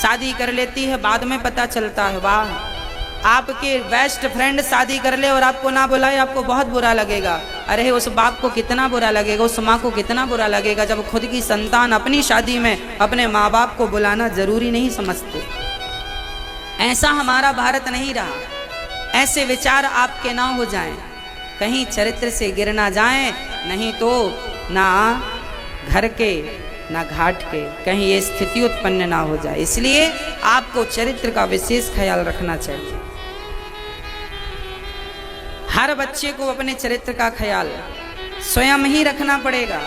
शादी कर लेती है, बाद में पता चलता है वाह, आपके बेस्ट फ्रेंड शादी कर ले और आपको ना बुलाए, आपको बहुत बुरा लगेगा। अरे उस बाप को कितना बुरा लगेगा, उस माँ को कितना बुरा लगेगा जब खुद की संतान अपनी शादी में अपने माँ बाप को बुलाना जरूरी नहीं समझते। ऐसा हमारा भारत नहीं रहा। ऐसे विचार आपके ना हो जाएं, कहीं चरित्र से गिर ना जाएं, नहीं तो ना घर के ना घाट के कहीं ये स्थिति उत्पन्न ना हो जाए। इसलिए आपको चरित्र का विशेष ख्याल रखना चाहिए। हर बच्चे को अपने चरित्र का ख्याल स्वयं ही रखना पड़ेगा।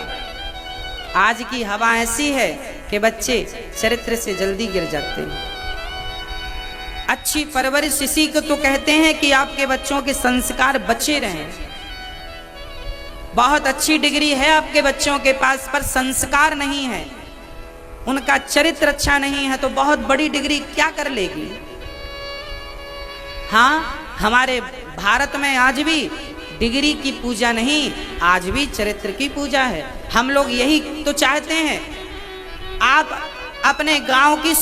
आज की हवा ऐसी है कि बच्चे चरित्र से जल्दी गिर जाते हैं। अच्छी परवरिश इसी को तो कहते हैं कि आपके बच्चों के संस्कार बचे रहें। बहुत अच्छी डिग्री है आपके बच्चों के पास, पर संस्कार नहीं है, उनका चरित्र अच्छा नहीं है, तो बहुत बड़ी डिग्री क्या कर लेगी। हाँ, हमारे भारत में आज भी डिग्री की पूजा नहीं, आज भी चरित्र की पूजा है। हम लोग यही तो चाहते हैं। आप अपने गांव की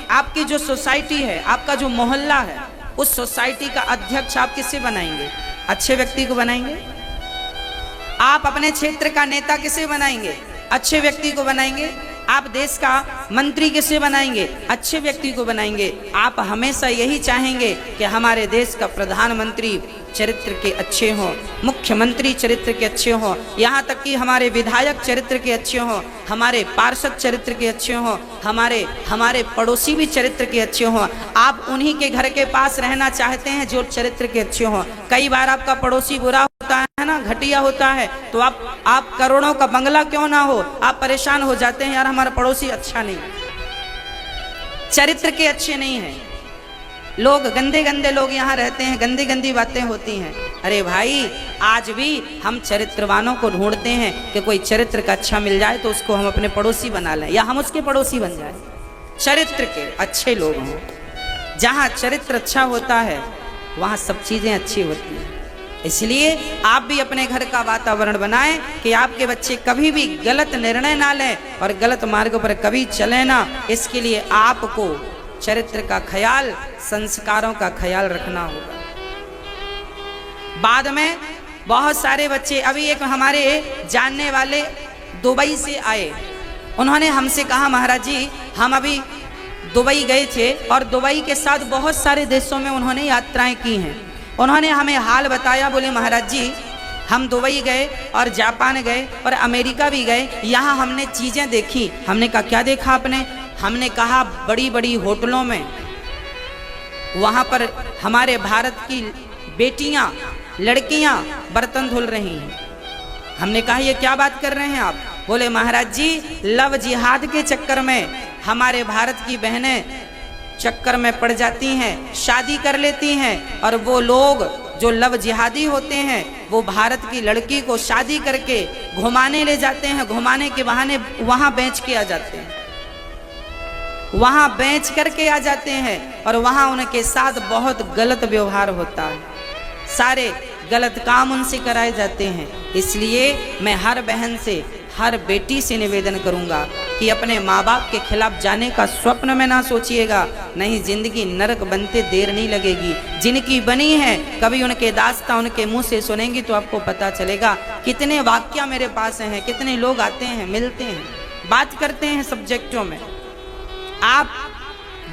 आपकी जो सोसाइटी है, आपका जो मोहल्ला है, उस सोसाइटी का अध्यक्ष आप किसे बनाएंगे? अच्छे व्यक्ति को बनाएंगे। आप अपने क्षेत्र का नेता किसे बनाएंगे? अच्छे व्यक्ति को बनाएंगे। आप देश का मंत्री किसे बनाएंगे? अच्छे व्यक्ति को बनाएंगे। आप हमेशा यही चाहेंगे कि हमारे देश का प्रधानमंत्री चरित्र के अच्छे हों, मुख्यमंत्री चरित्र के अच्छे हों, यहाँ तक कि हमारे विधायक चरित्र के अच्छे हों, हमारे पार्षद चरित्र के अच्छे हों, हमारे पड़ोसी भी चरित्र के अच्छे हों। आप उन्हीं के घर के पास रहना चाहते हैं जो चरित्र के अच्छे हों। कई बार आपका पड़ोसी बुरा होता है ना, घटिया होता है, तो आप करोड़ों का बंगला क्यों ना हो, आप परेशान हो जाते हैं, यार हमारा पड़ोसी अच्छा नहीं, चरित्र के अच्छे नहीं है। लोग गंदे लोग यहाँ रहते हैं, गंदी बातें होती हैं। अरे भाई, आज भी हम चरित्रवानों को ढूंढते हैं कि कोई चरित्र का अच्छा मिल जाए तो उसको हम अपने पड़ोसी बना लें या हम उसके पड़ोसी बन जाए। चरित्र के अच्छे लोग हों। जहाँ चरित्र अच्छा होता है वहाँ सब चीज़ें अच्छी होती हैं। इसलिए आप भी अपने घर का वातावरण बनाएं कि आपके बच्चे कभी भी गलत निर्णय ना लें और गलत मार्ग पर कभी चले ना। इसके लिए आपको चरित्र का ख्याल, संस्कारों का ख्याल रखना होगा। बाद में बहुत सारे बच्चे, अभी एक हमारे जानने वाले दुबई से आए, उन्होंने हमसे कहा महाराज जी हम अभी दुबई गए थे और दुबई के साथ बहुत सारे देशों में उन्होंने यात्राएं की हैं। उन्होंने हमें हाल बताया, बोले महाराज जी हम दुबई गए और जापान गए और अमेरिका भी गए, यहाँ हमने चीज़ें देखी। हमने कहा क्या देखा आपने? हमने कहा बड़ी बड़ी होटलों में वहाँ पर हमारे भारत की बेटियाँ, लड़कियाँ बर्तन धुल रही हैं। हमने कहा ये क्या बात कर रहे हैं आप? बोले महाराज जी लव जिहाद के चक्कर में हमारे भारत की बहनें चक्कर में पड़ जाती हैं, शादी कर लेती हैं, और वो लोग जो लव जिहादी होते हैं वो भारत की लड़की को शादी करके घुमाने ले जाते हैं, घुमाने के बहाने वहाँ बेच के आ जाते हैं, वहाँ बेच करके आ जाते हैं और वहाँ उनके साथ बहुत गलत व्यवहार होता है, सारे गलत काम उनसे कराए जाते हैं। इसलिए मैं हर बहन से, हर बेटी से निवेदन करूंगा कि अपने माँ बाप के खिलाफ जाने का स्वप्न में ना सोचिएगा, नहीं जिंदगी नरक बनते देर नहीं लगेगी। जिनकी बनी है कभी उनके दास्तां उनके मुंह से सुनेंगी तो आपको पता चलेगा। कितने वाक्य मेरे पास हैं, कितने लोग आते हैं, मिलते हैं, बात करते हैं सब्जेक्टों में। आप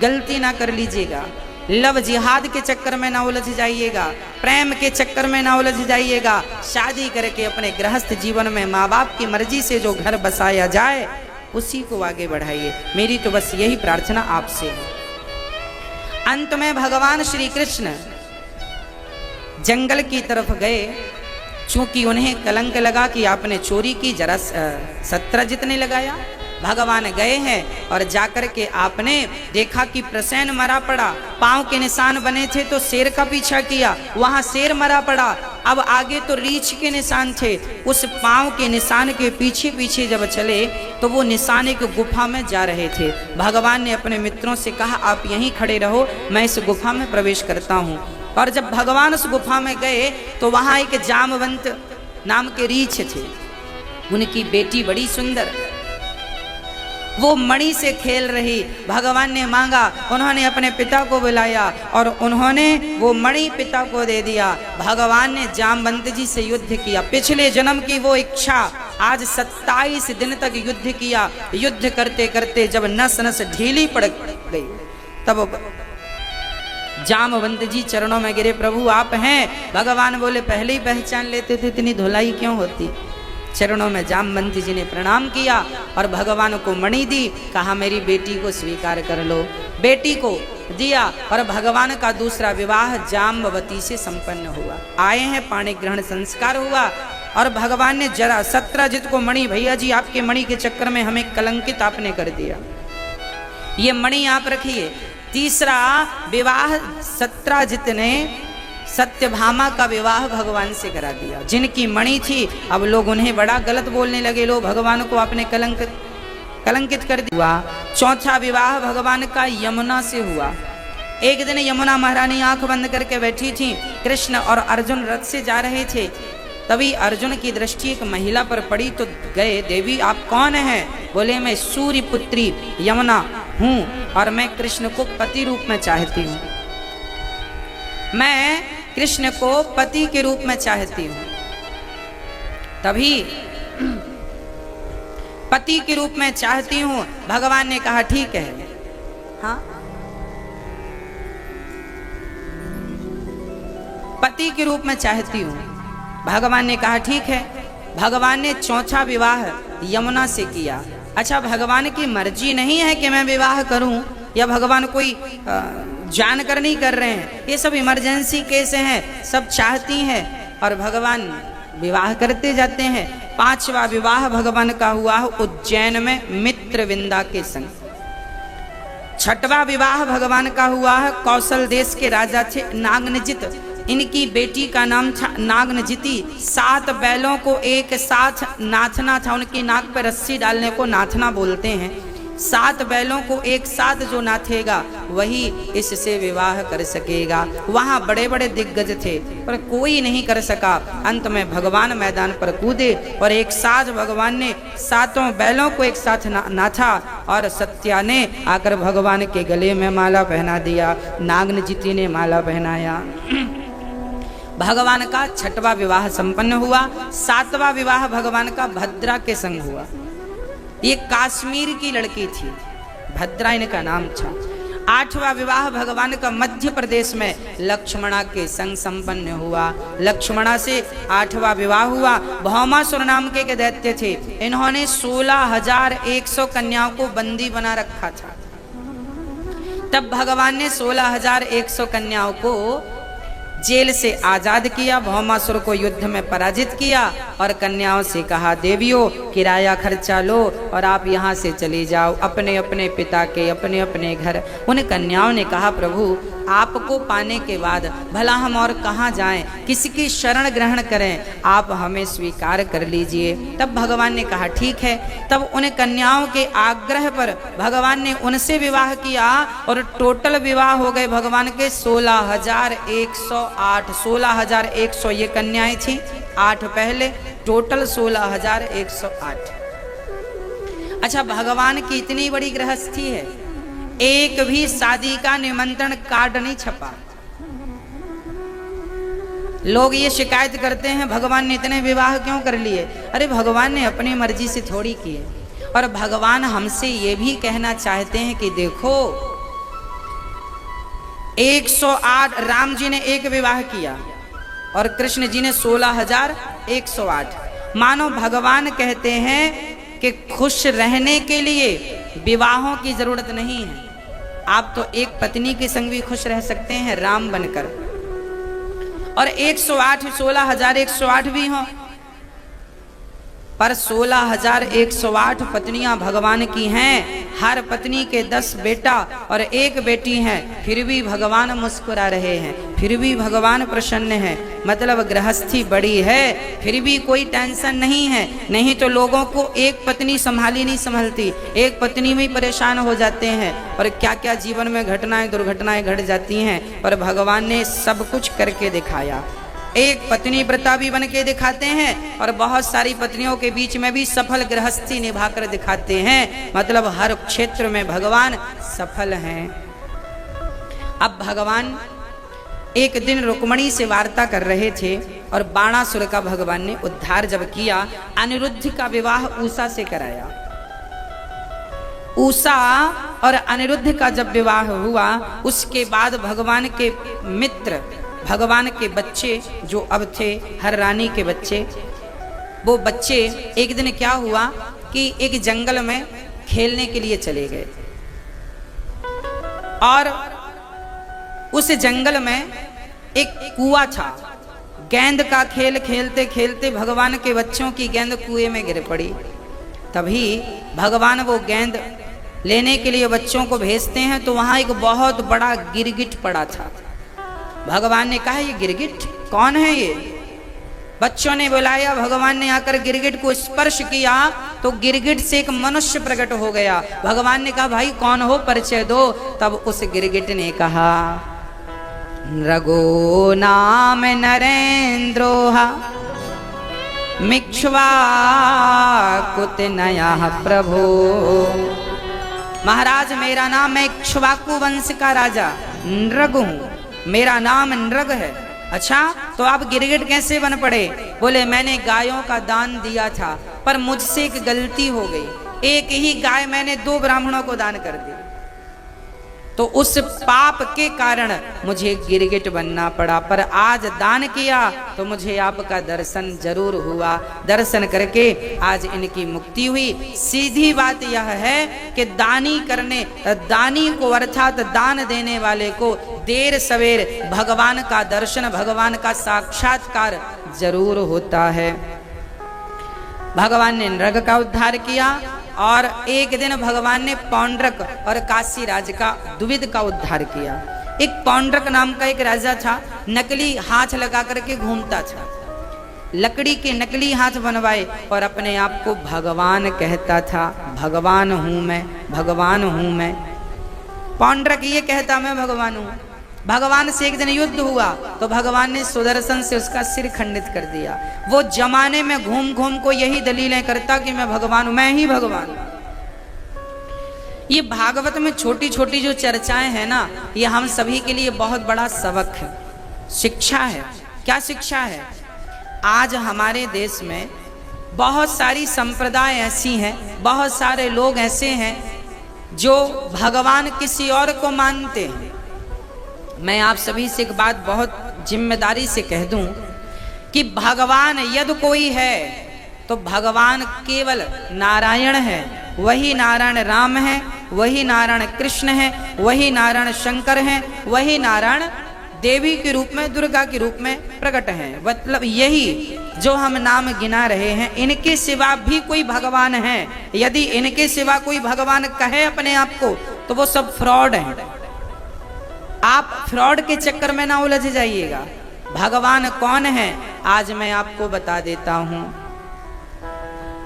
गलती ना कर लीजिएगा, लव जिहाद के चक्कर में ना उलझ जाइएगा, प्रेम के चक्कर में ना उलझ जाइएगा। शादी करके अपने गृहस्थ जीवन में माँ बाप की मर्जी से जो घर बसाया जाए उसी को आगे बढ़ाइए। मेरी तो बस यही प्रार्थना आपसे है। अंत में भगवान श्री कृष्ण जंगल की तरफ गए। चूंकि उन्हें कलंक लगा कि आपने चोरी की, जरा सत्यजित ने लगाया। भगवान गए हैं और जाकर के आपने देखा कि प्रसेन मरा पड़ा, पांव के निशान बने थे तो शेर का पीछा किया, वहां शेर मरा पड़ा। अब आगे तो रीछ के निशान थे, उस पांव के निशान के पीछे पीछे जब चले तो वो निशान एक गुफा में जा रहे थे। भगवान ने अपने मित्रों से कहा आप यहीं खड़े रहो, मैं इस गुफा में प्रवेश करता हूँ। और जब भगवान उस गुफा में गए तो वहाँ एक जामवंत नाम के रीछ थे, उनकी बेटी बड़ी सुंदर। वो मणि से खेल रही। भगवान ने मांगा, उन्होंने अपने पिता को बुलाया और उन्होंने वो मणि पिता को दे दिया। भगवान ने जामवंत जी से युद्ध किया। पिछले जन्म की वो इच्छा आज 27 दिन तक युद्ध किया। युद्ध करते करते जब नस नस ढीली पड़ गई तब जामवंत जी चरणों में गिरे, प्रभु आप हैं। भगवान बोले, पहले ही पहचान लेते थे, इतनी धुलाई क्यों होती। चरणों में जामवंत जी ने प्रणाम किया और भगवान को मणि दी। कहा मेरी बेटी को स्वीकार कर लो। बेटी को दिया और भगवान का दूसरा विवाह जाम्बवती से संपन्न हुआ। आए हैं, पाणी ग्रहण संस्कार हुआ और भगवान ने जरा सत्रजित को मणि, भैया जी आपके मणि के चक्कर में हमें कलंकित आपने कर दिया, ये मणि आप रखिए। तीसरा विवाह सत्रजित ने सत्यभामा का विवाह भगवान से करा दिया, जिनकी मणि थी। अब लोग उन्हें बड़ा गलत बोलने लगे, लोग भगवान को आपने कलंकित कर दिया। चौथा विवाह भगवान का यमुना से हुआ। एक दिन यमुना महारानी आंख बंद करके बैठी थी, कृष्ण और अर्जुन रथ से जा रहे थे। तभी अर्जुन की दृष्टि एक महिला पर पड़ी तो गए, देवी आप कौन हैं? बोले मैं सूर्य पुत्री यमुना हूँ और मैं कृष्ण को पति रूप में चाहती हूँ, मैं कृष्ण को पति के रूप में चाहती हूँ। तभी पति के रूप में चाहती हूँ। भगवान ने कहा ठीक है। हाँ, पति के रूप में चाहती हूँ। भगवान ने कहा ठीक है। भगवान ने चौथा विवाह यमुना से किया। अच्छा, भगवान की मर्जी नहीं है कि मैं विवाह करूं या भगवान कोई जानकर नहीं कर रहे हैं, ये सब इमरजेंसी केस हैं, सब चाहती हैं और भगवान विवाह करते जाते हैं। पांचवा विवाह भगवान का हुआ उज्जैन में मित्रविंदा के संग। छठवां विवाह भगवान का हुआ है कौशल देश के राजा थे नागनजित, इनकी बेटी का नाम था नागनजिती। 7 बैलों को एक साथ नाथना था, उनकी नाक पर रस्सी डालने को नाथना बोलते हैं। 7 बैलों को एक साथ जो नाथेगा वही इससे विवाह कर सकेगा। वहाँ बड़े बड़े दिग्गज थे पर कोई नहीं कर सका। अंत में भगवान मैदान पर कूदे और एक साथ भगवान ने 7 बैलों को एक साथ नाथा और सत्या ने आकर भगवान के गले में माला पहना दिया, नागनजिती ने माला पहनाया। भगवान का 6वां विवाह संपन्न हुआ। 7वां विवाह भगवान का भद्रा के संग हुआ। ये कश्मीर की लड़की थी, भद्रा इनका नाम था। 8वां विवाह भगवान का मध्य प्रदेश में लक्ष्मणा के संग संपन्न हुआ। लक्ष्मणा से 8वां विवाह हुआ। भौमासुर नाम के दैत्य थे, इन्होंने 16,100 कन्याओं को बंदी बना रखा था। तब भगवान ने 16,100 कन्याओं को जेल से आजाद किया, भौमासुर को युद्ध में पराजित किया और कन्याओं से कहा देवियों किराया खर्चा लो और आप यहाँ से चली जाओ अपने अपने पिता के अपने अपने घर। उन कन्याओं ने कहा प्रभु आपको पाने के बाद भला हम और कहाँ जाएं, किसकी शरण ग्रहण करें, आप हमें स्वीकार कर लीजिए। तब भगवान ने कहा ठीक है। तब उन कन्याओं के आग्रह पर भगवान ने उनसे विवाह किया और टोटल विवाह हो गए भगवान के 16,108। 16,100 ये कन्याएं थी, 8 पहले, टोटल 16,108। अच्छा, भगवान की इतनी बड़ी गृहस्थी है, एक भी शादी का निमंत्रण कार्ड नहीं छपा। लोग ये शिकायत करते हैं भगवान ने इतने विवाह क्यों कर लिए। अरे भगवान ने अपनी मर्जी से थोड़ी किए। और भगवान हमसे ये भी कहना चाहते हैं कि देखो 108 राम जी ने एक विवाह किया और कृष्ण जी ने 16,108। मानो भगवान कहते हैं कि खुश रहने के लिए विवाहों की जरूरत नहीं है। आप तो एक पत्नी के संग भी खुश रह सकते हैं राम बनकर, और 108 16,108 भी हों, पर 16,108 पत्नियां भगवान की हैं। हर पत्नी के 10 बेटा और 1 बेटी हैं, फिर भी भगवान मुस्कुरा रहे हैं, फिर भी भगवान प्रसन्न हैं। मतलब गृहस्थी बड़ी है फिर भी कोई टेंशन नहीं है। नहीं तो लोगों को एक पत्नी संभाली नहीं संभलती, एक पत्नी में परेशान हो जाते हैं और क्या क्या जीवन में घटनाएं दुर्घटनाएं घट जाती हैं। पर भगवान ने सब कुछ करके दिखाया। एक पत्नी व्रता भी बन के दिखाते हैं और बहुत सारी पत्नियों के बीच में भी सफल गृहस्थी निभाकर दिखाते हैं। मतलब हर क्षेत्र में भगवान सफल हैं। अब भगवान एक दिन रुक्मणी से वार्ता कर रहे थे और बाणासुर का भगवान ने उद्धार जब किया, अनिरुद्ध का विवाह उषा से कराया। उषा और अनिरुद्ध का जब विवाह हुआ, उसके बाद भगवान के मित्र, भगवान के बच्चे जो अब थे हर रानी के बच्चे, वो बच्चे एक दिन क्या हुआ कि एक जंगल में खेलने के लिए चले गए और उस जंगल में एक कुआं था। गेंद का खेल खेलते खेलते भगवान के बच्चों की गेंद कुएं में गिर पड़ी। तभी भगवान वो गेंद लेने के लिए बच्चों को भेजते हैं तो वहां एक बहुत बड़ा गिरगिट पड़ा था। भगवान ने कहा, ये गिरगिट कौन है? ये बच्चों ने बुलाया। भगवान ने आकर गिरगिट को स्पर्श किया तो गिरगिट से एक मनुष्य प्रकट हो गया। भगवान ने कहा, भाई कौन हो, परिचय दो। तब उस गिरगिट ने कहा, रघो नाम नरेंद्रोहा मिक्ष्वाकुत नया प्रभो। महाराज मेरा नाम है इक्ष्वाकु वंश का राजा नृग हूं, मेरा नाम नृग है। अच्छा, तो आप गिरगिट कैसे बन पड़े? बोले, मैंने गायों का दान दिया था पर मुझसे एक गलती हो गई। एक ही गाय मैंने 2 ब्राह्मणों को दान कर दी, तो उस पाप के कारण मुझे गिरगिट बनना पड़ा। पर आज दान किया तो मुझे आपका दर्शन जरूर हुआ। दर्शन करके आज इनकी मुक्ति हुई। सीधी बात यह है कि दानी को अर्थात दान देने वाले को देर सवेर भगवान का दर्शन, भगवान का साक्षात्कार जरूर होता है। भगवान ने नृग का उद्धार किया और एक दिन भगवान ने पौंड्रक और काशी राज का द्विविद का उद्धार किया। एक पौंड्रक नाम का एक राजा था, नकली हाथ लगा करके घूमता था। लकड़ी के नकली हाथ बनवाए और अपने आप को भगवान कहता था, भगवान हूं मैं, भगवान हूं मैं। पौंड्रक ये कहता मैं भगवान हूं। भगवान से एक दिन युद्ध हुआ तो भगवान ने सुदर्शन से उसका सिर खंडित कर दिया। वो जमाने में घूम घूम को यही दलीलें करता कि मैं भगवान हूं, मैं ही भगवान हूं। ये भागवत में छोटी छोटी जो चर्चाएं हैं ना, ये हम सभी के लिए बहुत बड़ा सबक है, शिक्षा है। क्या शिक्षा है? आज हमारे देश में बहुत सारी संप्रदाय ऐसी हैं, बहुत सारे लोग ऐसे हैं जो भगवान किसी और को मानते हैं। मैं आप सभी से एक बात बहुत जिम्मेदारी से कह दूं कि भगवान यदि कोई है तो भगवान केवल नारायण है। वही नारायण राम है, वही नारायण कृष्ण है, वही नारायण शंकर है, वही नारायण देवी के रूप में, दुर्गा के रूप में प्रकट है। मतलब यही जो हम नाम गिना रहे हैं, इनके सिवा भी कोई भगवान है। यदि इनके सिवा कोई भगवान कहे अपने आप को तो वो सब फ्रॉड है। आप फ्रॉड के चक्कर में ना उलझ जाइएगा। भगवान कौन है आज मैं आपको बता देता हूं।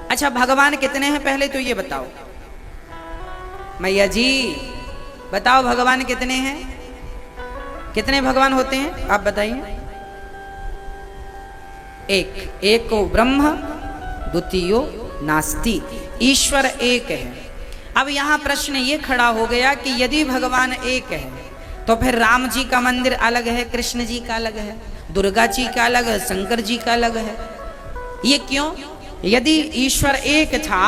अच्छा, भगवान कितने हैं पहले तो ये बताओ। मैया जी बताओ, भगवान कितने हैं? कितने भगवान होते हैं आप बताइए। एक को ब्रह्म द्वितीयो नास्ति, ईश्वर एक है। अब यहां प्रश्न ये खड़ा हो गया कि यदि भगवान एक है तो फिर राम जी का मंदिर अलग है, कृष्ण जी का अलग है, दुर्गा जी का अलग है, शंकर जी का अलग है। ये क्यों? यदि ईश्वर एक था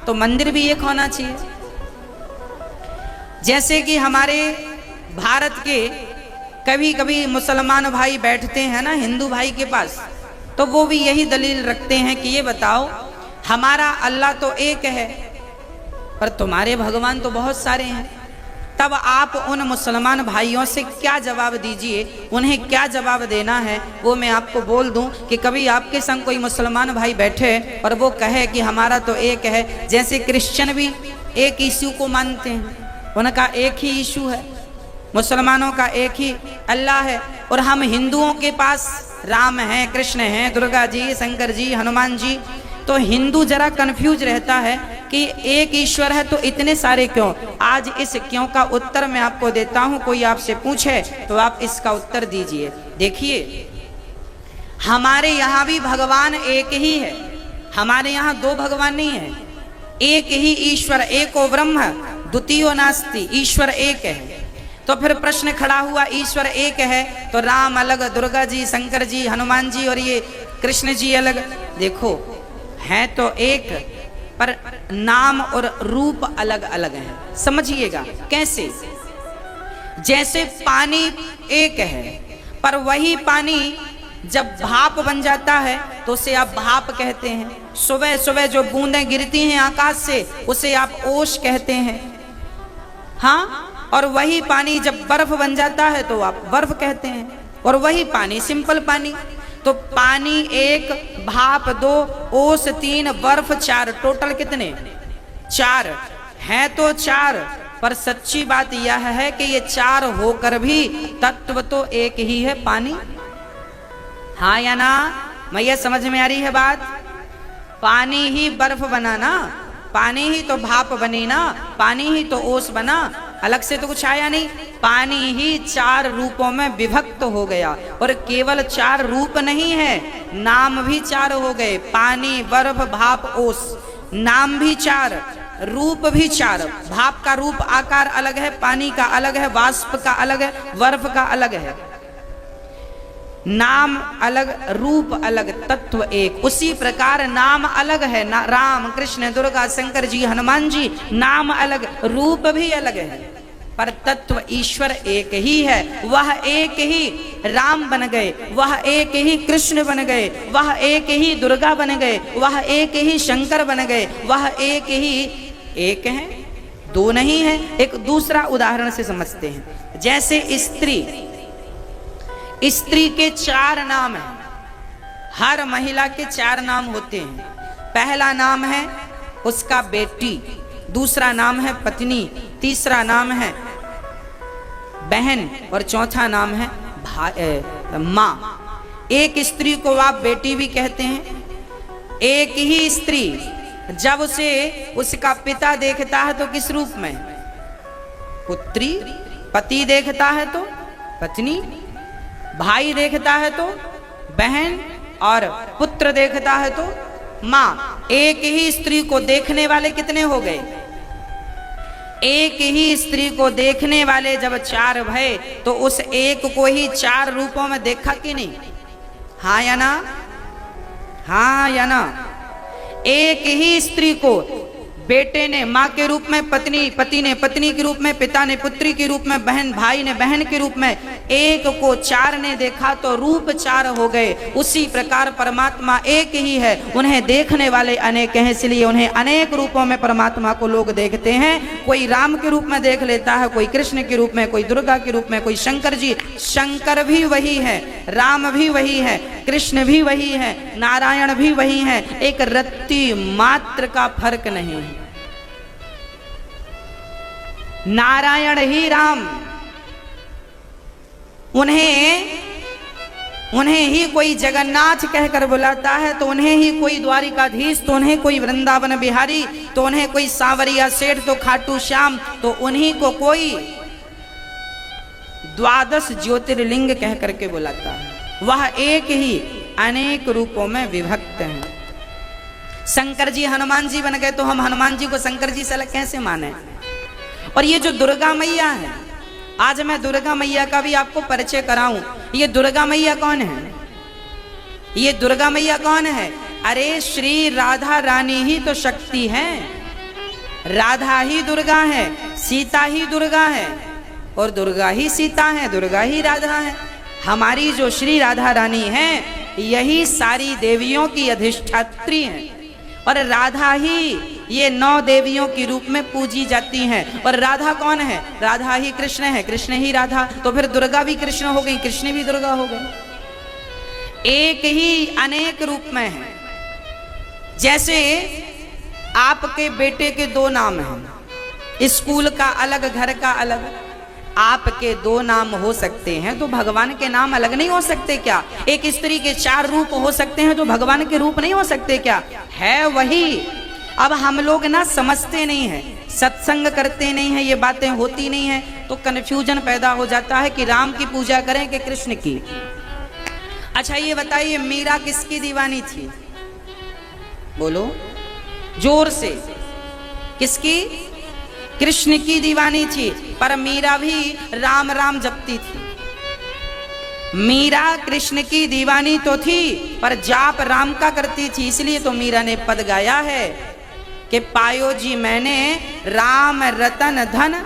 तो मंदिर भी एक होना चाहिए। जैसे कि हमारे भारत के कभी कभी मुसलमान भाई बैठते हैं ना हिंदू भाई के पास, तो वो भी यही दलील रखते हैं कि ये बताओ, हमारा अल्लाह तो एक है पर तुम्हारे भगवान तो बहुत सारे हैं। तब आप उन मुसलमान भाइयों से क्या जवाब दीजिए, उन्हें क्या जवाब देना है वो मैं आपको बोल दूं कि कभी आपके संग कोई मुसलमान भाई बैठे और वो कहे कि हमारा तो एक है। जैसे क्रिश्चियन भी एक यीशु को मानते हैं, उनका एक ही यीशु है, मुसलमानों का एक ही अल्लाह है, और हम हिंदुओं के पास राम हैं, कृष्ण हैं, दुर्गा जी, शंकर जी, हनुमान जी। तो हिंदू जरा कंफ्यूज रहता है कि एक ईश्वर है तो इतने सारे क्यों। आज इस क्यों का उत्तर मैं आपको देता हूं। कोई आपसे पूछे तो आप इसका उत्तर दीजिए। देखिए, हमारे यहाँ भी भगवान एक ही है, हमारे यहाँ दो भगवान नहीं है, एक ही ईश्वर, एको ब्रह्म द्वितीयो नास्ति, ईश्वर एक है। तो फिर प्रश्न खड़ा हुआ, ईश्वर एक है तो राम अलग, दुर्गा जी, शंकर जी, हनुमान जी और ये कृष्ण जी अलग। देखो हैं तो एक, पर नाम और रूप अलग अलग है। समझिएगा कैसे? जैसे पानी एक है, पर वही पानी जब भाप बन जाता है तो उसे आप भाप कहते हैं। सुबह सुबह जो बूंदें गिरती हैं आकाश से उसे आप ओश कहते हैं। हाँ, और वही पानी जब बर्फ बन जाता है तो आप बर्फ कहते हैं। और वही पानी, सिंपल पानी। तो पानी एक, भाप दो, ओस तीन, बर्फ चार, टोटल कितने? चार है। तो चार, पर सच्ची बात यह है कि ये चार होकर भी तत्व तो एक ही है, पानी। हाँ या ना? मैया समझ में आ रही है बात? पानी ही बर्फ बना ना, पानी ही तो भाप बनी ना, पानी ही तो ओस बना, अलग से तो कुछ आया नहीं। पानी ही चार रूपों में विभक्त हो गया। और केवल चार रूप नहीं है, नाम भी चार हो गए। पानी, बर्फ, भाप, ओस, नाम भी चार, रूप भी चार। भाप का रूप आकार अलग है, पानी का अलग है, वाष्प का अलग है, बर्फ का अलग है। नाम अलग, रूप अलग, तत्व एक। उसी प्रकार नाम अलग है, राम, कृष्ण, दुर्गा, शंकर जी, हनुमान जी, नाम अलग, रूप भी अलग है, पर तत्व ईश्वर एक ही है। वह एक ही राम बन गए, वह एक ही कृष्ण बन गए, वह एक ही दुर्गा बन गए, वह एक ही शंकर बन गए, वह एक ही एक है, दो नहीं है। एक दूसरा उदाहरण से समझते हैं। जैसे स्त्री, स्त्री के चार नाम हैं। हर महिला के चार नाम होते हैं। पहला नाम है उसका बेटी, दूसरा नाम है पत्नी, तीसरा नाम है बहन और चौथा नाम है माँ। एक स्त्री को आप बेटी भी कहते हैं। एक ही स्त्री जब उसे उसका पिता देखता है तो किस रूप में? पुत्री। पति देखता है तो पत्नी, भाई देखता है तो बहन और पुत्र देखता है तो माँ। एक ही स्त्री को देखने वाले कितने हो गए? एक ही स्त्री को देखने वाले जब चार भय तो उस एक को ही चार रूपों में देखा कि नहीं? हाँ या ना? हाँ या ना? एक ही स्त्री को बेटे ने माँ के रूप में, पत्नी, पति ने पत्नी के रूप में, पिता ने पुत्री के रूप में, बहन, भाई ने बहन के रूप में, एक को चार ने देखा तो रूप चार हो गए। उसी प्रकार परमात्मा एक ही है, उन्हें देखने वाले अनेक हैं, इसलिए उन्हें अनेक रूपों में परमात्मा को लोग देखते हैं। कोई राम के रूप में देख लेता है, कोई कृष्ण के रूप में, कोई दुर्गा के रूप में, कोई शंकर जी। शंकर भी वही है, राम भी वही है, कृष्ण भी वही है, नारायण भी वही है। एक रत्ती मात्र का फर्क नहीं है। नारायण ही राम, उन्हें ही कोई जगन्नाथ कहकर बुलाता है, तो उन्हें ही कोई द्वारिकाधीश, तो उन्हें कोई वृंदावन बिहारी, तो उन्हें कोई सांवरिया सेठ, तो खाटू श्याम, तो उन्हीं को कोई 12 ज्योतिर्लिंग कह करके बुलाता है। वह एक ही अनेक रूपों में विभक्त हैं। शंकर जी हनुमान जी बन गए तो हम हनुमान जी को शंकर जी से अलग कैसे माने? और ये जो दुर्गा मैया है, आज मैं दुर्गा मैया का भी आपको परिचय कराऊं। ये दुर्गा मैया कौन है? ये दुर्गा मैया कौन है? अरे श्री राधा रानी ही तो शक्ति है। राधा ही दुर्गा है, सीता ही दुर्गा है, और दुर्गा ही सीता है, दुर्गा ही राधा है। हमारी जो श्री राधा रानी है यही सारी देवियों की अधिष्ठात्री है, और राधा ही ये 9 देवियों के रूप में पूजी जाती हैं। और राधा कौन है? राधा ही कृष्ण है, कृष्ण ही राधा। तो फिर दुर्गा भी कृष्ण हो गई, कृष्ण भी दुर्गा हो गई। एक ही अनेक रूप में है। जैसे आपके बेटे के 2 नाम हैं, स्कूल का अलग, घर का अलग। आपके 2 नाम हो सकते हैं तो भगवान के नाम अलग नहीं हो सकते क्या? एक स्त्री के 4 रूप हो सकते हैं तो भगवान के रूप नहीं हो सकते क्या? है वही। अब हम लोग ना समझते नहीं हैं, सत्संग करते नहीं हैं, ये बातें होती नहीं हैं, तो कन्फ्यूजन पैदा हो जाता है कि राम की पूजा करें कि कृष्ण की। अच्छा ये बताइए, मीरा किसकी दीवानी थी? बोलो जोर से। किसकी? कृष्ण की दीवानी थी। पर मीरा भी राम राम जपती थी। मीरा कृष्ण की दीवानी तो थी, पर जाप राम का करती थी। इसलिए तो मीरा ने पद गाया है कि पायो जी मैंने राम रतन धन।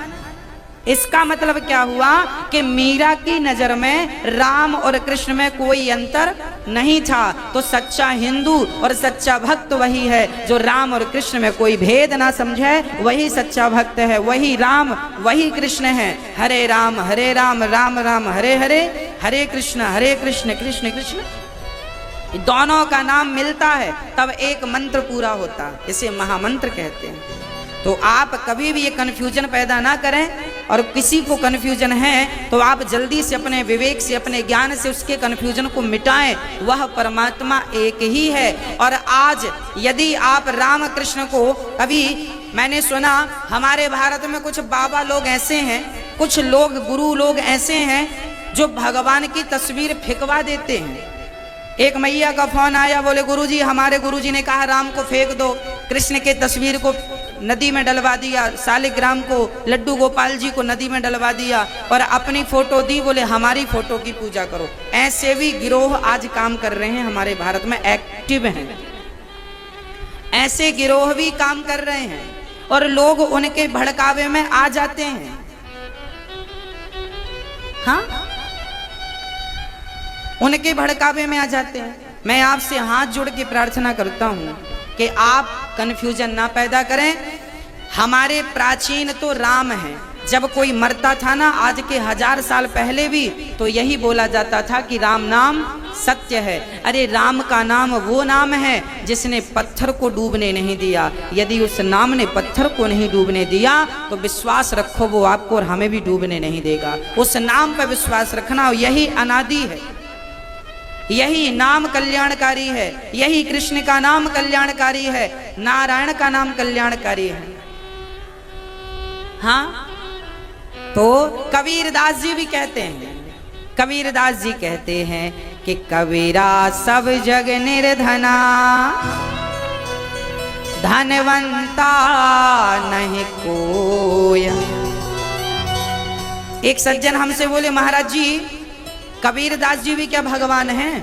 इसका मतलब क्या हुआ कि मीरा की नजर में राम और कृष्ण में कोई अंतर नहीं था। तो सच्चा हिंदू और सच्चा भक्त वही है जो राम और कृष्ण में कोई भेद ना समझे, वही सच्चा भक्त है। वही राम वही कृष्ण है। हरे राम राम राम हरे हरे, हरे कृष्ण कृष्ण कृष्ण। दोनों का नाम मिलता है तब एक मंत्र पूरा होता है, इसे महामंत्र कहते हैं। तो आप कभी भी ये कन्फ्यूजन पैदा ना करें, और किसी को कन्फ्यूजन है तो आप जल्दी से अपने विवेक से, अपने ज्ञान से उसके कन्फ्यूजन को मिटाएं। वह परमात्मा एक ही है। और आज यदि आप राम कृष्ण को, अभी मैंने सुना हमारे भारत में कुछ बाबा लोग ऐसे हैं, कुछ लोग गुरु लोग ऐसे हैं जो भगवान की तस्वीर फेंकवा देते हैं। एक मैया का फोन आया, बोले गुरुजी हमारे गुरुजी ने कहा राम को फेंक दो। कृष्ण के तस्वीर को नदी में डलवा दिया, शालिग्राम को, लड्डू गोपाल जी को नदी में डलवा दिया, और अपनी फोटो दी, बोले हमारी फोटो की पूजा करो। ऐसे भी गिरोह आज काम कर रहे हैं हमारे भारत में, एक्टिव हैं। ऐसे गिरोह भी काम कर रहे हैं और लोग उनके भड़कावे में आ जाते हैं। हाँ, उनके भड़कावे में आ जाते हैं। मैं आपसे हाथ जोड़ के प्रार्थना करता हूं कि आप कन्फ्यूजन ना पैदा करें। हमारे प्राचीन तो राम हैं। जब कोई मरता था ना, आज के 1000 साल पहले भी, तो यही बोला जाता था कि राम नाम सत्य है। अरे राम का नाम वो नाम है जिसने पत्थर को डूबने नहीं दिया। यदि उस नाम ने पत्थर को नहीं डूबने दिया तो विश्वास रखो वो आपको और हमें भी डूबने नहीं देगा। उस नाम पर विश्वास रखना, यही अनादि है, यही नाम कल्याणकारी है, यही कृष्ण का नाम कल्याणकारी है, नारायण का नाम कल्याणकारी है। हाँ, तो कबीरदास जी भी कहते हैं, कबीरदास जी कहते हैं कि कबीरा सब जग निर्धना, धनवंता नहीं कोय। एक सज्जन हमसे बोले महाराज जी कबीरदास जी भी क्या भगवान हैं?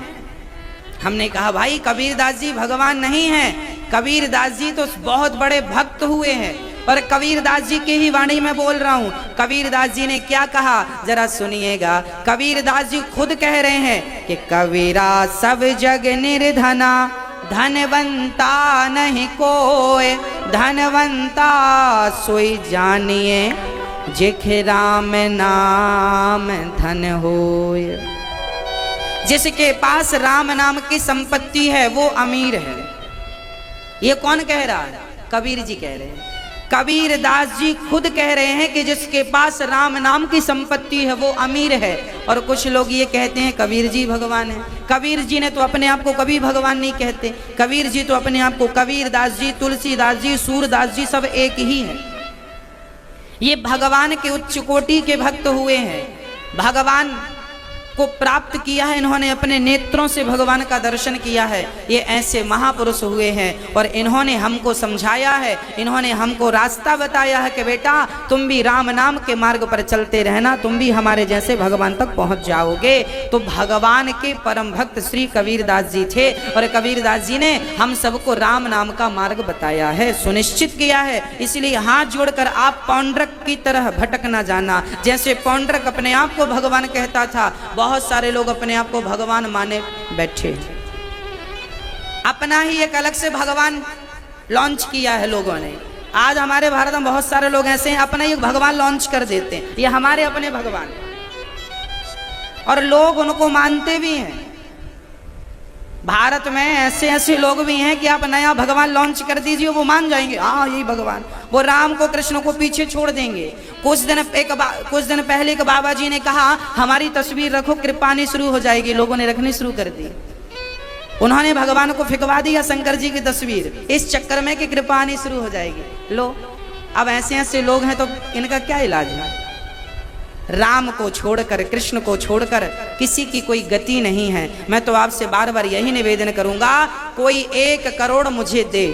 हमने कहा भाई कबीरदास जी भगवान नहीं हैं, कबीरदास जी तो बहुत बड़े भक्त हुए हैं। पर कबीरदास जी की ही वाणी में बोल रहा हूं। कबीरदास जी ने क्या कहा जरा सुनिएगा। कबीरदास जी खुद कह रहे हैं कि कबीरा सब जग निर्धना, धनवंता नहीं कोय, धनवंता सोई जानिए, जिखे राम नाम धन होय। जिसके पास राम नाम की संपत्ति है वो अमीर है। ये कौन कह रहा है? कबीर जी कह रहे हैं। कबीरदास जी खुद कह रहे हैं कि जिसके पास राम नाम की संपत्ति है वो अमीर है। और कुछ लोग ये कहते हैं कबीर जी भगवान है। कबीर जी ने तो अपने आप को कभी भगवान नहीं कहते। कबीर जी तो अपने आप को कबीरदास जी, तुलसीदास जी, सूरदास जी सब एक ही है। ये भगवान के उच्च कोटि के भक्त हुए हैं, भगवान को प्राप्त किया है, इन्होंने अपने नेत्रों से भगवान का दर्शन किया है। ये ऐसे महापुरुष हुए हैं और इन्होंने हमको समझाया है, इन्होंने हमको रास्ता बताया है कि बेटा तुम भी राम नाम के मार्ग पर चलते रहना, तुम भी हमारे जैसे भगवान तक पहुंच जाओगे। तो भगवान के परम भक्त श्री कबीरदास जी थे और कबीरदास जी ने हम सबको राम नाम का मार्ग बताया है, सुनिश्चित किया है। इसलिए हाथ जोड़कर आप पौंड्रक की तरह भटक ना जाना। जैसे पौंड्रक अपने आप को भगवान कहता था, बहुत सारे लोग अपने आप को भगवान माने बैठे, अपना ही एक अलग से भगवान लॉन्च किया है लोगों ने। आज हमारे भारत में बहुत सारे लोग ऐसे हैं, अपना ही भगवान लॉन्च कर देते हैं, ये हमारे अपने भगवान, और लोग उनको मानते भी हैं। भारत में ऐसे ऐसे लोग भी हैं कि आप नया भगवान लॉन्च कर दीजिए, वो मान जाएंगे, हाँ यही भगवान। वो राम को कृष्ण को पीछे छोड़ देंगे। कुछ दिन पहले एक बाबा जी ने कहा हमारी तस्वीर रखो, कृपानी शुरू हो जाएगी। लोगों ने रखनी शुरू कर दी। उन्होंने भगवान को फेंकवा दिया शंकर जी की तस्वीर, इस चक्कर में कि कृपानी शुरू हो जाएगी। लो, अब ऐसे ऐसे लोग हैं तो इनका क्या इलाज है? राम को छोड़कर, कृष्ण को छोड़कर किसी की कोई गति नहीं है। मैं तो आपसे बार बार यही निवेदन करूंगा, कोई 1 करोड़ मुझे दे,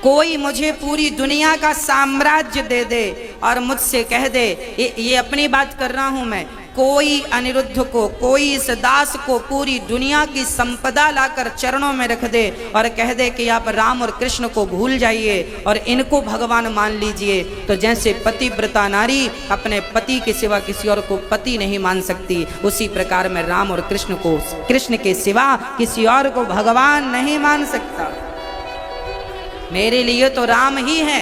कोई मुझे पूरी दुनिया का साम्राज्य दे दे और मुझसे कह दे, ये अपनी बात कर रहा हूं मैं, कोई अनिरुद्ध को, कोई इस दास को पूरी दुनिया की संपदा लाकर चरणों में रख दे और कह दे कि आप राम और कृष्ण को भूल जाइए और इनको भगवान मान लीजिए, तो जैसे पतिव्रता नारी अपने पति के सिवा किसी और को पति नहीं मान सकती, उसी प्रकार मैं राम और कृष्ण को, कृष्ण के सिवा किसी और को भगवान नहीं मान सकता। मेरे लिए तो राम ही है।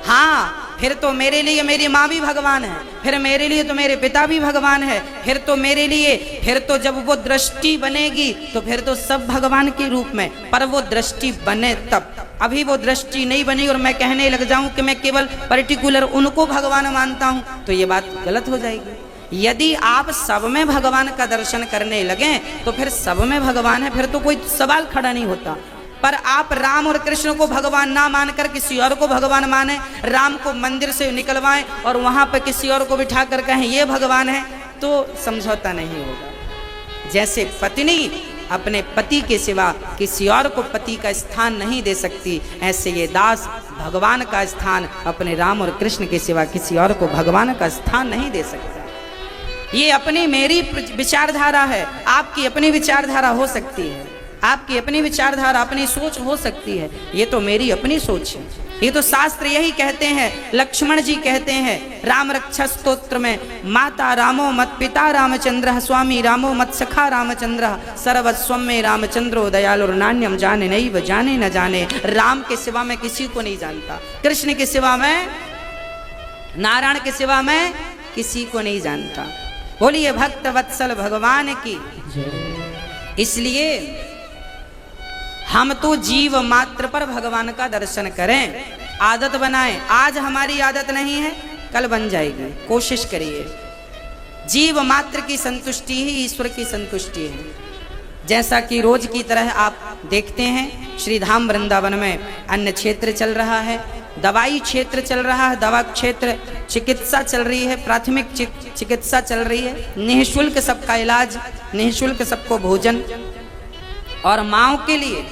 हाँ, फिर तो मेरे लिए मेरी माँ भी भगवान है, फिर मेरे लिए तो मेरे पिता भी भगवान है, फिर तो मेरे लिए, फिर तो जब वो दृष्टि बनेगी तो फिर तो सब भगवान के रूप में, पर वो दृष्टि बने तब। अभी वो दृष्टि नहीं बनी और मैं कहने लग जाऊं कि मैं केवल पर्टिकुलर उनको भगवान मानता हूं, तो ये बात गलत हो जाएगी। यदि आप सब में भगवान का दर्शन करने लगे तो फिर सब में भगवान है, फिर तो कोई सवाल खड़ा नहीं होता। पर आप राम और कृष्ण को भगवान ना मानकर किसी और को भगवान माने, राम को मंदिर से निकलवाएं और वहां पर किसी और को बिठा कर कहें ये भगवान है, तो समझौता नहीं होगा। जैसे पत्नी अपने पति के सिवा किसी और को पति का स्थान नहीं दे सकती, ऐसे ये दास भगवान का स्थान अपने राम और कृष्ण के सिवा किसी और को भगवान का स्थान नहीं दे सकता। ये अपनी मेरी विचारधारा है, आपकी अपनी विचारधारा हो सकती है, आपकी अपनी विचारधारा, अपनी सोच हो सकती है, ये तो मेरी अपनी सोच है। ये तो शास्त्र यही कहते हैं, लक्ष्मण जी कहते हैं राम रक्षा स्तोत्र में, माता रामो मत पिता रामचंद्र, स्वामी रामो मत सखा रामचंद्र, सर्वस्वम में रामचंद्रो दयालु नान्यम जाने नहीं व जाने न जाने। राम के सिवा मैं किसी को नहीं जानता, कृष्ण के सिवा मैं, नारायण के सिवा मैं किसी को नहीं जानता। बोलिए भक्त वत्सल भगवान की। इसलिए हम तो जीव मात्र पर भगवान का दर्शन करें, आदत बनाएं। आज हमारी आदत नहीं है, कल बन जाएगी, कोशिश करिए। जीव मात्र की संतुष्टि ही ईश्वर की संतुष्टि है। जैसा कि रोज की तरह आप देखते हैं, श्री धाम वृंदावन में अन्य क्षेत्र चल रहा है, दवाई क्षेत्र चल रहा है, दवा क्षेत्र, चिकित्सा चल रही है, प्राथमिक चिकित्सा चल रही है, निःशुल्क सबका इलाज, निःशुल्क सबको भोजन। और माँओं के लिए,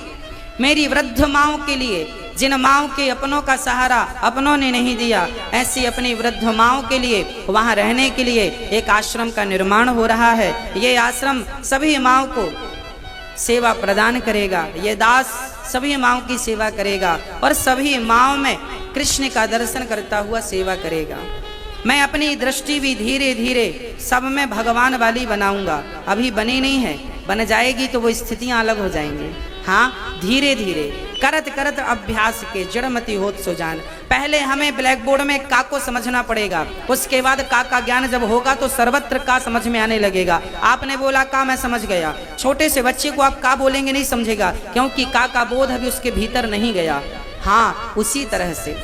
मेरी वृद्ध माँओं के लिए, जिन माँओं के अपनों का सहारा अपनों ने नहीं दिया, ऐसी अपनी वृद्ध माँओं के लिए वहाँ रहने के लिए एक आश्रम का निर्माण हो रहा है। ये आश्रम सभी माँओं को सेवा प्रदान करेगा, ये दास सभी माँओं की सेवा करेगा और सभी माँओं में कृष्ण का दर्शन करता हुआ सेवा करेगा। मैं अपनी दृष्टि भी धीरे धीरे सब में भगवान वाली बनाऊंगा, अभी बनी नहीं है, बन जाएगी तो वो स्थितियां अलग हो जाएंगी। हाँ, धीरे धीरे करत करत अभ्यास के जड़मति होत सो जान। पहले हमें ब्लैक बोर्ड में का को समझना पड़ेगा, उसके बाद का ज्ञान जब होगा तो सर्वत्र का समझ में आने लगेगा। आपने बोला का, मैं समझ गया। छोटे से बच्चे को आप का बोलेंगे नहीं समझेगा, क्योंकि का बोध अभी उसके भीतर नहीं गया। हाँ, उसी तरह से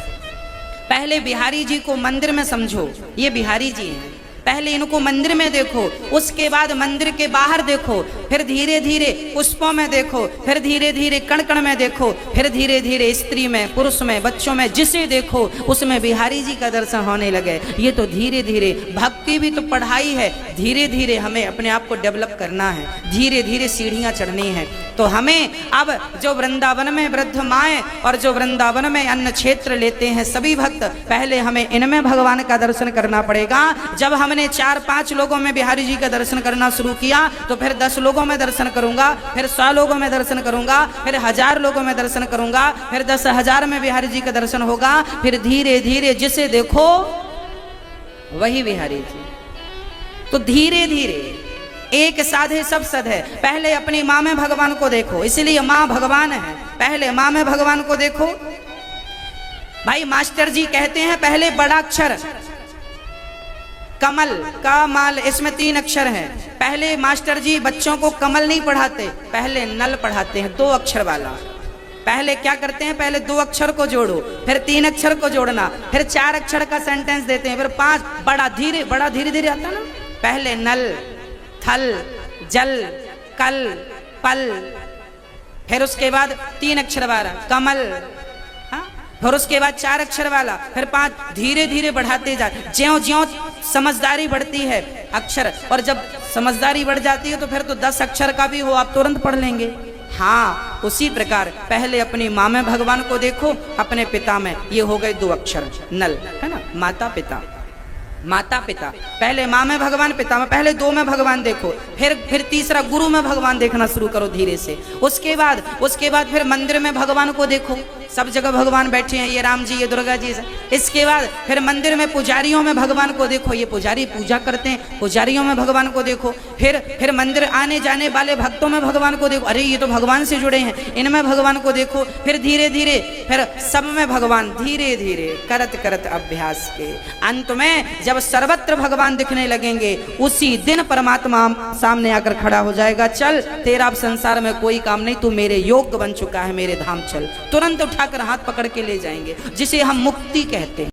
पहले बिहारी जी को मंदिर में समझो, ये बिहारी जी हैं, पहले इनको मंदिर में देखो, उसके बाद मंदिर के बाहर देखो, फिर धीरे धीरे पुष्पों में देखो, फिर धीरे धीरे कण कण में देखो, फिर धीरे धीरे स्त्री में, पुरुष में, बच्चों में, जिसे देखो उसमें बिहारी जी का दर्शन होने लगे। ये तो धीरे धीरे, भक्ति भी तो पढ़ाई है, धीरे धीरे हमें अपने आप को डेवलप करना है, धीरे धीरे सीढ़ियाँ चढ़नी है। तो हमें अब जो वृंदावन में वृद्ध माएँ और जो वृंदावन में अन्य क्षेत्र लेते हैं सभी भक्त, पहले हमें इनमें भगवान का दर्शन करना पड़ेगा। जब हमने 4-5 लोगों में बिहारी जी का दर्शन करना शुरू किया तो फिर 10 लोगों में दर्शन करूंगा, फिर 100 लोगों में दर्शन करूंगा, फिर 1000 लोगों में दर्शन करूंगा, फिर 10,000 में बिहारी जी का दर्शन होगा, फिर धीरे धीरे जिसे देखो वही बिहारी जी। तो धीरे धीरे एक साधे सब सद है। पहले अपनी माँ में भगवान को देखो, इसलिए माँ भगवान है, पहले माँ में भगवान को देखो। भाई मास्टर जी कहते हैं पहले बड़ा अक्षर कमल का माल, इसमें 3 अक्षर हैं। पहले मास्टर जी बच्चों को कमल नहीं पढ़ाते, पहले नल पढ़ाते हैं 2 अक्षर वाला। पहले क्या करते हैं, पहले 2 अक्षर को जोड़ो, फिर 3 अक्षर को जोड़ना, फिर 4 अक्षर का सेंटेंस देते हैं, फिर 5, बड़ा धीरे धीरे आता ना। पहले नल, थल, जल, कल, पल, फिर उसके बाद 3 अक्षर वाला कमल, फिर उसके बाद 4 अक्षर वाला, फिर 5, धीरे धीरे बढ़ाते जा। ज्यों ज्यों समझदारी बढ़ती है अक्षर, और जब समझदारी बढ़ जाती है तो फिर तो 10 अक्षर का भी हो आप तुरंत पढ़ लेंगे। हाँ, उसी प्रकार पहले अपनी माँ में भगवान को देखो, अपने पिता में, ये हो गए 2 अक्षर नल, है ना, माता पिता। माता पिता, पहले माँ में भगवान, पिता में, पहले 2 में भगवान देखो, फिर तीसरा गुरु में भगवान देखना शुरू करो धीरे से। उसके बाद फिर मंदिर में भगवान को देखो, सब जगह भगवान बैठे हैं, ये राम जी, ये दुर्गा जी। इसके बाद फिर मंदिर में पुजारियों में भगवान को देखो, ये पुजारी पूजा करते हैं, पुजारियों में भगवान को देखो। फिर मंदिर आने जाने वाले भक्तों में भगवान को देखो, अरे ये तो भगवान से जुड़े हैं, इनमें भगवान को देखो। फिर धीरे धीरे फिर सब में भगवान, धीरे धीरे करत करत अभ्यास के अंत में जब सर्वत्र भगवान दिखने लगेंगे, उसी दिन परमात्मा सामने आकर खड़ा हो जाएगा, चल तेरा अब संसार में कोई काम नहीं, तू मेरे योग्य बन चुका है, मेरे धाम चल। तुरंत उठाकर हाथ पकड़ के ले जाएंगे, जिसे हम मुक्ति कहते हैं।